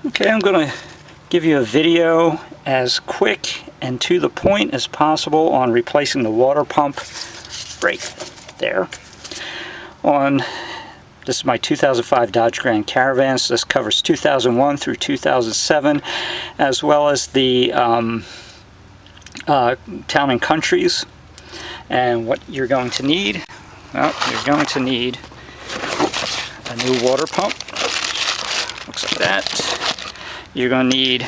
Okay, I'm going to give you a video as quick and to the point as possible on replacing the water pump right there. This is my 2005 Dodge Grand Caravan, so this covers 2001 through 2007, as well as the Town and Countries. And what you're going to need, well, you're going to need a new water pump. Looks like that. You're going to need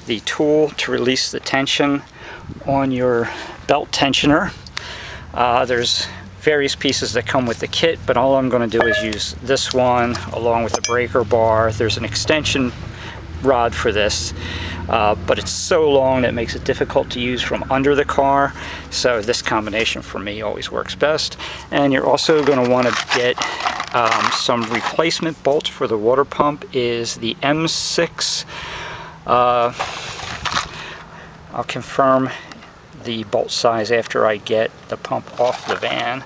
the tool to release the tension on your belt tensioner. There's various pieces that come with the kit, but all I'm going to do is use this one along with the breaker bar. There's an extension rod for this, but it's so long that it makes it difficult to use from under the car, so this combination for me always works best. And you're also going to want to get some replacement bolts for the water pump. Is the M6. I'll confirm the bolt size after I get the pump off the van,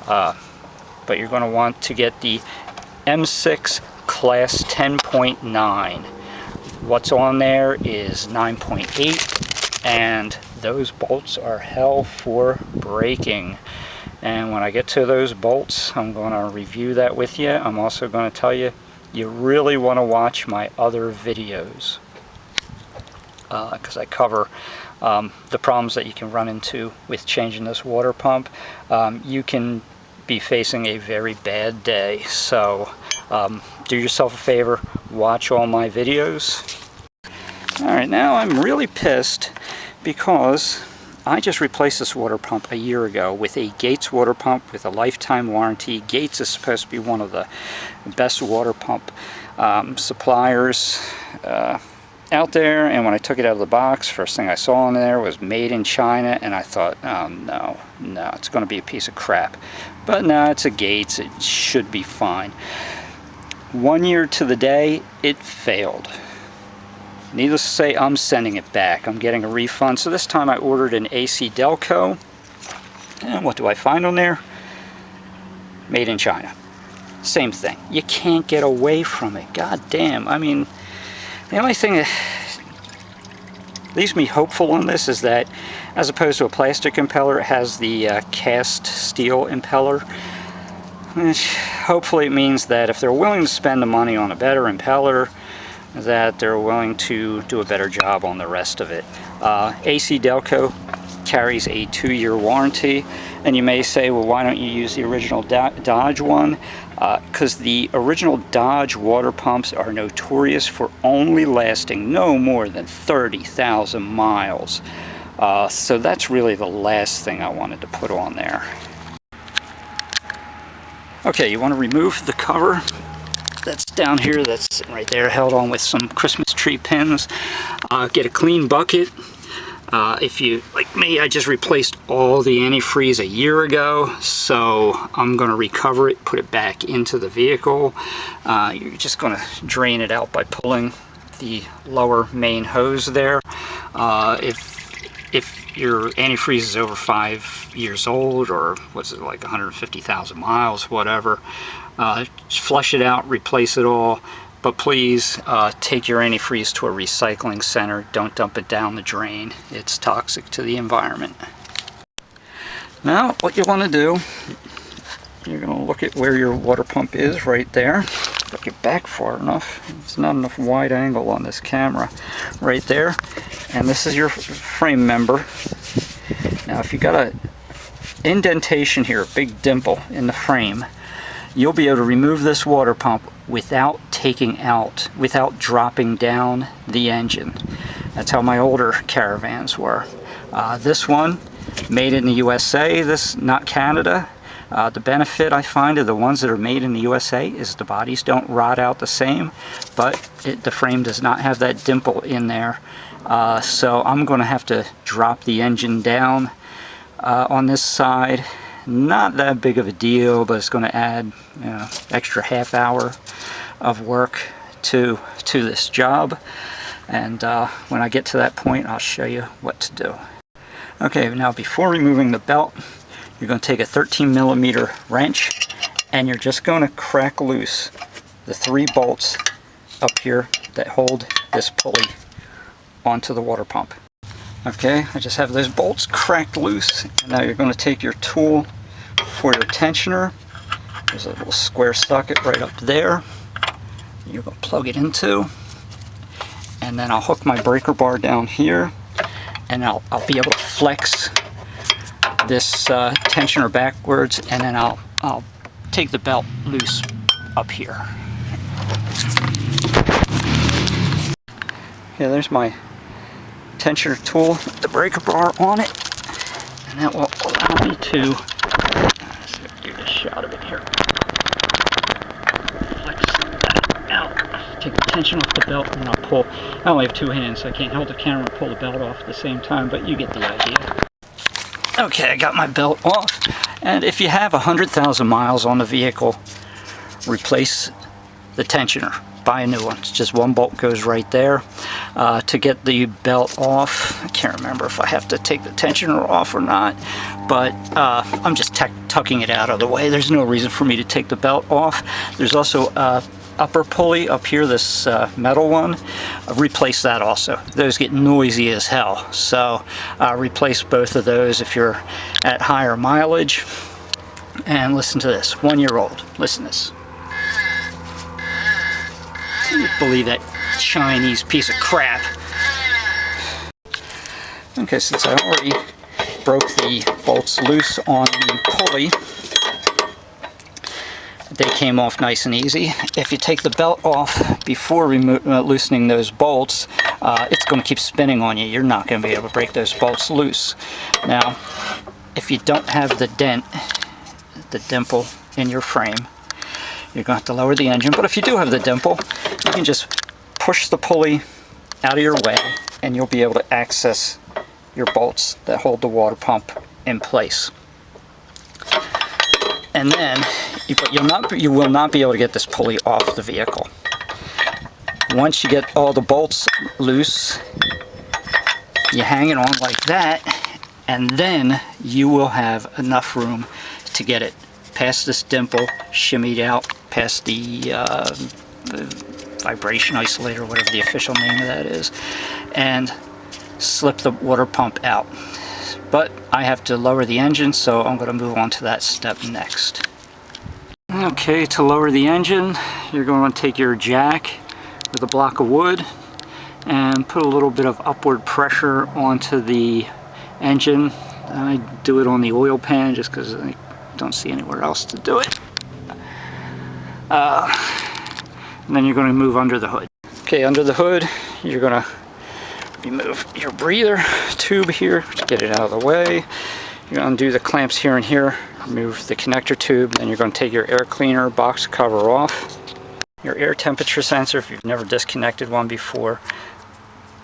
but you're going to want to get the M6 class 10.9. What's on there is 9.8, and those bolts are hell for breaking. And when I get to those bolts, I'm going to review that with you. I'm also going to tell you, you really want to watch my other videos, because I cover the problems that you can run into with changing this water pump. You can be facing a very bad day, so do yourself a favor, watch all my videos. Alright, now I'm really pissed because I just replaced this water pump a year ago with a Gates water pump with a lifetime warranty. Gates is supposed to be one of the best water pump suppliers out there, and when I took it out of the box, first thing I saw in there was made in China, and I thought, oh no, it's going to be a piece of crap. But no, it's a Gates, it should be fine. 1 year to the day, it failed. Needless to say, I'm sending it back. I'm getting a refund. So this time I ordered an ACDelco, and what do I find on there? Made in China. Same thing. You can't get away from it. God damn. I mean, the only thing that leaves me hopeful on this is that, as opposed to a plastic impeller, it has the cast steel impeller, which hopefully it means that if they're willing to spend the money on a better impeller, that they're willing to do a better job on the rest of it. ACDelco carries a 2-year warranty, and you may say, well, why don't you use the original Dodge one? Because the original Dodge water pumps are notorious for only lasting no more than 30,000 miles. So that's really the last thing I wanted to put on there. Okay, you want to remove the cover that's down here, that's sitting right there, held on with some Christmas tree pins. Get a clean bucket. If you, like me, I just replaced all the antifreeze a year ago, so I'm going to recover it, put it back into the vehicle. You're just going to drain it out by pulling the lower main hose there. If your antifreeze is over 5 years old, or what's it, like 150,000 miles, whatever, just flush it out, replace it all. But please take your antifreeze to a recycling center. Don't dump it down the drain. It's toxic to the environment. Now, what you want to do, you're going to look at where your water pump is right there. Look it back far enough. It's not enough wide angle on this camera. Right there. And this is your frame member. Now, if you got a indentation here, a big dimple in the frame, you'll be able to remove this water pump without dropping down the engine. That's how my older Caravans were. This one, made in the USA, this not Canada. The benefit I find of the ones that are made in the USA is the bodies don't rot out the same, but the frame does not have that dimple in there. So I'm going to have to drop the engine down on this side. Not that big of a deal, but it's going to add, you know, extra half hour of work to this job. And when I get to that point, I'll show you what to do. Okay, now before removing the belt, you're going to take a 13mm wrench, and you're just going to crack loose the 3 bolts up here that hold this pulley onto the water pump. Okay, I just have those bolts cracked loose, and now you're going to take your tool for your tensioner. There's a little square socket right up there. You're going to plug it into, and then I'll hook my breaker bar down here, and I'll be able to flex this tensioner backwards, and then I'll take the belt loose up here. Okay, there's my tensioner tool with the breaker bar on it, and that will allow me to do a shot of it here. Flex that out, take the tension off the belt, and I'll pull. I only have two hands, so I can't hold the camera and pull the belt off at the same time, but you get the idea. Okay, I got my belt off, and if you have 100,000 miles on the vehicle, replace the tensioner. Buy a new one. It's just one bolt goes right there. To get the belt off, I can't remember if I have to take the tensioner off or not, but I'm just tucking it out of the way. There's no reason for me to take the belt off. There's also a upper pulley up here, this metal one. Replace that also. Those get noisy as hell, so replace both of those if you're at higher mileage. And listen to this, 1-year-old. Listen to this. Can you believe that Chinese piece of crap? Okay, since I already broke the bolts loose on the pulley, they came off nice and easy. If you take the belt off before loosening those bolts, it's going to keep spinning on you. You're not going to be able to break those bolts loose. Now, if you don't have the dent, the dimple in your frame, you're going to have to lower the engine. But if you do have the dimple, you can just push the pulley out of your way, and you'll be able to access your bolts that hold the water pump in place. And then, you will not be able to get this pulley off the vehicle. Once you get all the bolts loose, you hang it on like that, and then you will have enough room to get it past this dimple, shimmied out past the vibration isolator, whatever the official name of that is, and slip the water pump out. But I have to lower the engine, so I'm going to move on to that step next. Okay, to lower the engine, you're going to take your jack with a block of wood and put a little bit of upward pressure onto the engine. I do it on the oil pan just because I don't see anywhere else to do it. And then you're going to move under the hood. Okay, under the hood, you're going to remove your breather tube here to get it out of the way. You're going to undo the clamps here and here, remove the connector tube, then you're going to take your air cleaner box cover off. Your air temperature sensor, if you've never disconnected one before,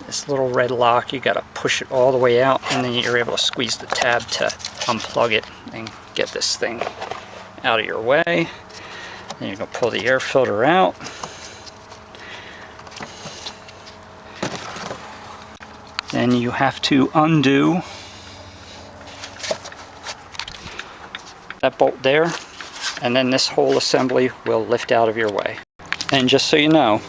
this little red lock, you got to push it all the way out, and then you're able to squeeze the tab to unplug it and get this thing out of your way. Then you're going to pull the air filter out. Then you have to undo that bolt there, and then this whole assembly will lift out of your way. And just so you know,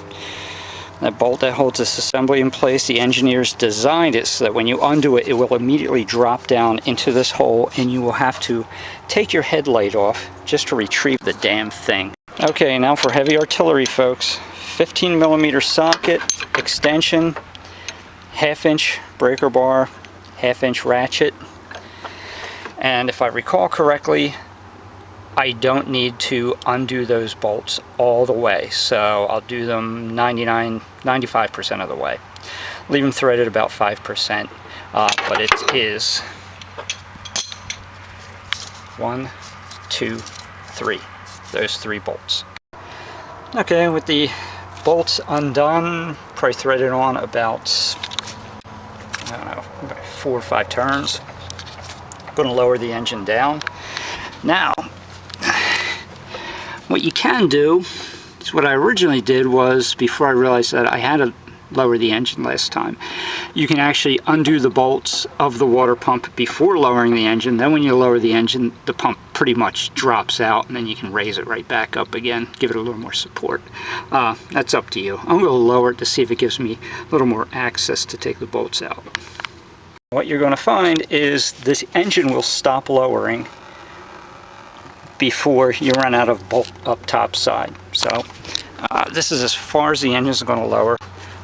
that bolt that holds this assembly in place, the engineers designed it so that when you undo it, it will immediately drop down into this hole, and you will have to take your headlight off just to retrieve the damn thing. Okay, now for heavy artillery, folks. 15mm socket, extension, 1/2" breaker bar, 1/2" ratchet. And if I recall correctly, I don't need to undo those bolts all the way, so I'll do them 95% of the way. Leave them threaded about 5%, but it is 1, 2, 3, those 3 bolts. Okay, with the bolts undone, probably threaded on about, I don't know, about 4 or 5 turns. I'm going to lower the engine down. Now, what you can do is what I originally did was, before I realized that I had to lower the engine last time. You can actually undo the bolts of the water pump before lowering the engine. Then when you lower the engine, the pump pretty much drops out, and then you can raise it right back up again, give it a little more support. That's up to you. I'm going to lower it to see if it gives me a little more access to take the bolts out. What you're going to find is this engine will stop lowering before you run out of bolt up top side. So this is as far as the engine is going to lower.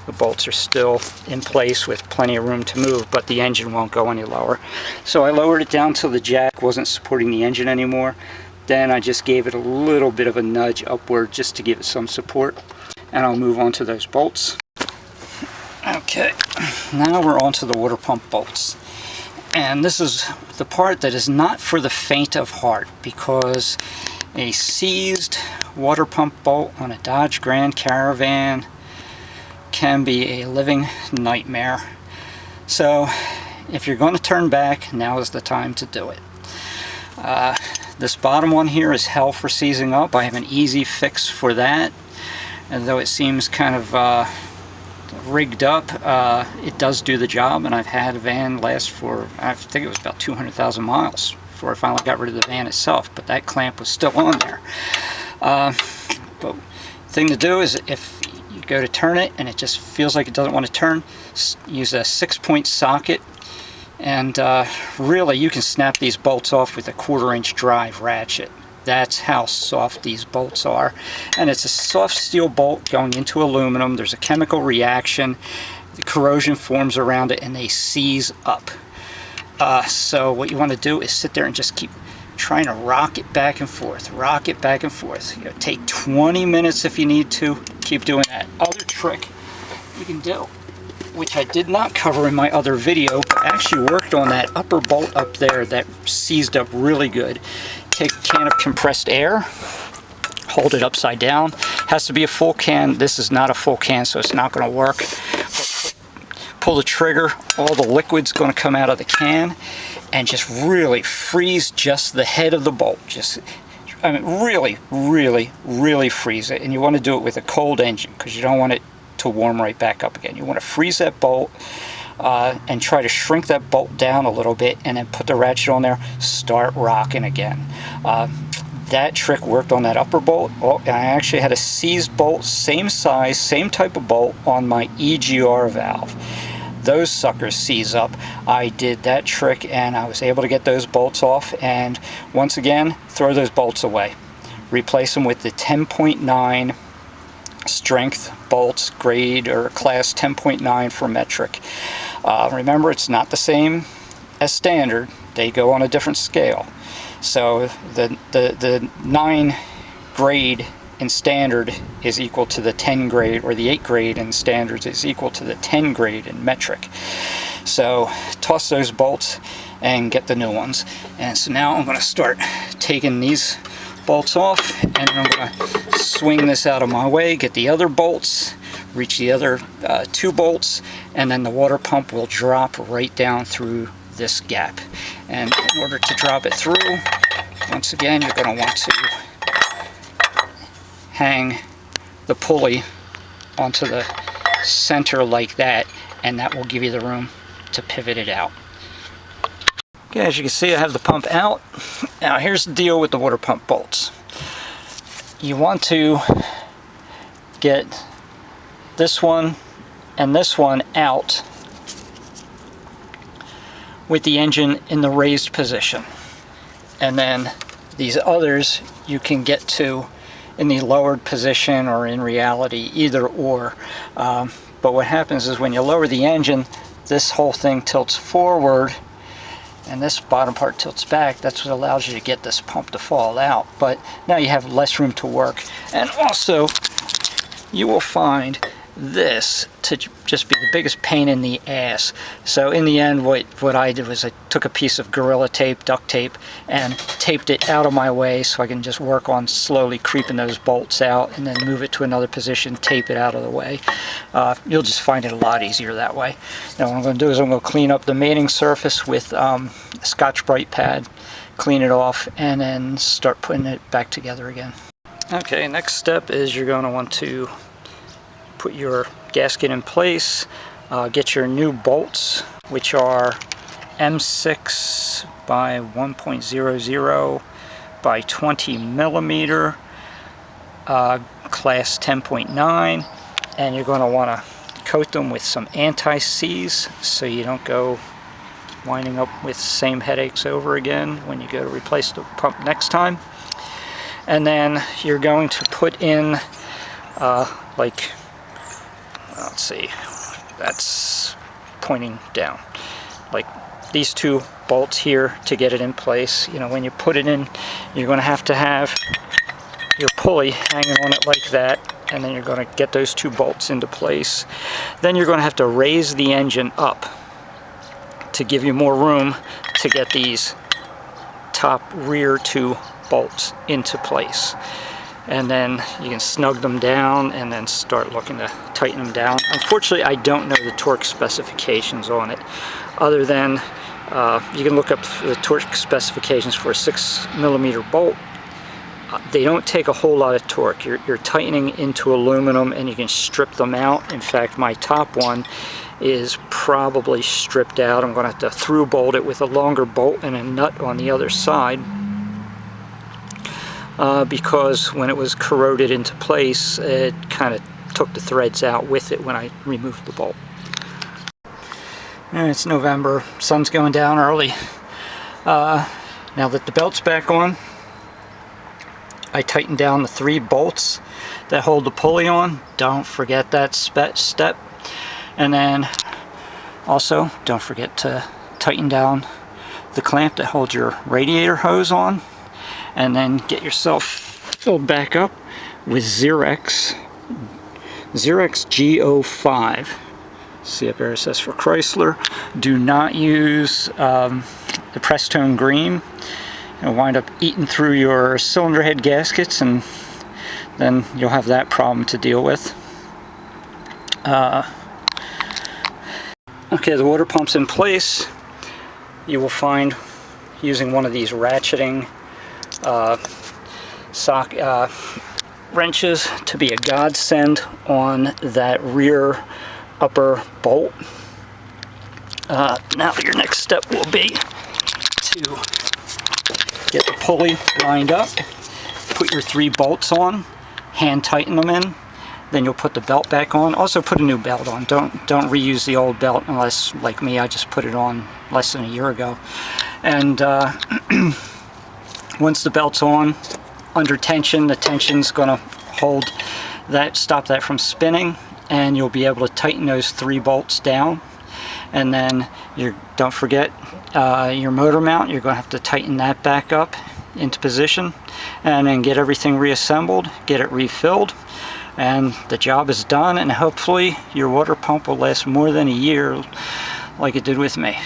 The bolts are still in place with plenty of room to move, but the engine won't go any lower. So I lowered it down till the jack wasn't supporting the engine anymore. Then I just gave it a little bit of a nudge upward just to give it some support. And I'll move on to those bolts. Okay, now we're on to the water pump bolts. And this is the part that is not for the faint of heart, because a seized water pump bolt on a Dodge Grand Caravan can be a living nightmare. So if you're going to turn back, now is the time to do it. This bottom one here is hell for seizing up. I have an easy fix for that. And though it seems kind of rigged up, it does do the job, and I've had a van last for, I think it was about 200,000 miles before I finally got rid of the van itself, but that clamp was still on there. But the thing to do is, if you go to turn it and it just feels like it doesn't want to turn, use a 6-point socket, and really you can snap these bolts off with a 1/4-inch drive ratchet. That's how soft these bolts are. And it's a soft steel bolt going into aluminum. There's a chemical reaction. The corrosion forms around it and they seize up. So what you want to do is sit there and just keep trying to rock it back and forth. Rock it back and forth. You know, take 20 minutes if you need to. Keep doing that. Other trick you can do, which I did not cover in my other video, but actually worked on that upper bolt up there that seized up really good. Take a can of compressed air, hold it upside down. Has to be a full can. This is not a full can, so it's not going to work. But pull the trigger, all the liquid's going to come out of the can, and just really freeze just the head of the bolt. Just, I mean, really freeze it. And you want to do it with a cold engine, because you don't want it to warm right back up again. You want to freeze that bolt and try to shrink that bolt down a little bit, and then put the ratchet on there, start rocking again. That trick worked on that upper bolt. Oh, I actually had a seized bolt, same size, same type of bolt on my EGR valve. Those suckers seize up. I did that trick and I was able to get those bolts off, and once again, throw those bolts away. Replace them with the 10.9 strength bolts, grade or class 10.9 for metric. Remember, it's not the same as standard. They go on a different scale. So the 9 grade in standard is equal to the 10 grade, or the 8 grade in standards is equal to the 10 grade in metric. So toss those bolts and get the new ones. And so now I'm going to start taking these bolts off, and I'm going to swing this out of my way, get the other bolts, reach the other 2 bolts, and then the water pump will drop right down through this gap. And in order to drop it through, once again, you're going to want to hang the pulley onto the center like that, and that will give you the room to pivot it out. Okay, as you can see, I have the pump out. Now here's the deal with the water pump bolts. You want to get this one and this one out with the engine in the raised position. And then these others you can get to in the lowered position, or in reality either or. But what happens is when you lower the engine, this whole thing tilts forward and this bottom part tilts back. That's what allows you to get this pump to fall out. But now you have less room to work. And also, you will find this to just be the biggest pain in the ass. So in the end, what I did was I took a piece of Gorilla Tape, duct tape, and taped it out of my way so I can just work on slowly creeping those bolts out, and then move it to another position, tape it out of the way. You'll just find it a lot easier that way. Now what I'm going to do is I'm going to clean up the mating surface with a Scotch-Brite pad, clean it off, and then start putting it back together again. Okay, next step is you're going to want to put your gasket in place. Get your new bolts, which are M6 by 1.00 by 20 millimeter, class 10.9, and you're going to want to coat them with some anti-seize so you don't go winding up with the same headaches over again when you go to replace the pump next time. And then you're going to put in like, let's see, that's pointing down, like these two bolts here to get it in place. You know, when you put it in, you're going to have your pulley hanging on it like that, and then you're going to get those two bolts into place. Then you're going to have to raise the engine up to give you more room to get these top rear two bolts into place. And then you can snug them down and then start looking to tighten them down. Unfortunately, I don't know the torque specifications on it, other than you can look up the torque specifications for a 6 millimeter bolt. They don't take a whole lot of torque. You're tightening into aluminum and you can strip them out. In fact, my top one is probably stripped out. I'm going to have to through bolt it with a longer bolt and a nut on the other side, because when it was corroded into place, it kind of took the threads out with it when I removed the bolt. And it's November, sun's going down early. Now that the belt's back on, I tightened down the 3 bolts that hold the pulley on. Don't forget that step. And then also don't forget to tighten down the clamp that holds your radiator hose on. And then get yourself filled back up with Xerox G05. See up there, it says for Chrysler. Do not use the Prestone green. You'll wind up eating through your cylinder head gaskets, and then you'll have that problem to deal with. Okay, the water pump's in place. You will find using one of these ratcheting wrenches to be a godsend on that rear upper bolt. Now your next step will be to get the pulley lined up, put your 3 bolts on, hand tighten them in, then you'll put the belt back on. Also put a new belt on. Don't reuse the old belt unless, like me, I just put it on less than a year ago. And once the belt's on, under tension, the tension's going to hold that, stop that from spinning, and you'll be able to tighten those 3 bolts down. And then don't forget your motor mount. You're going to have to tighten that back up into position, and then get everything reassembled, get it refilled, and the job is done. And hopefully your water pump will last more than a year like it did with me.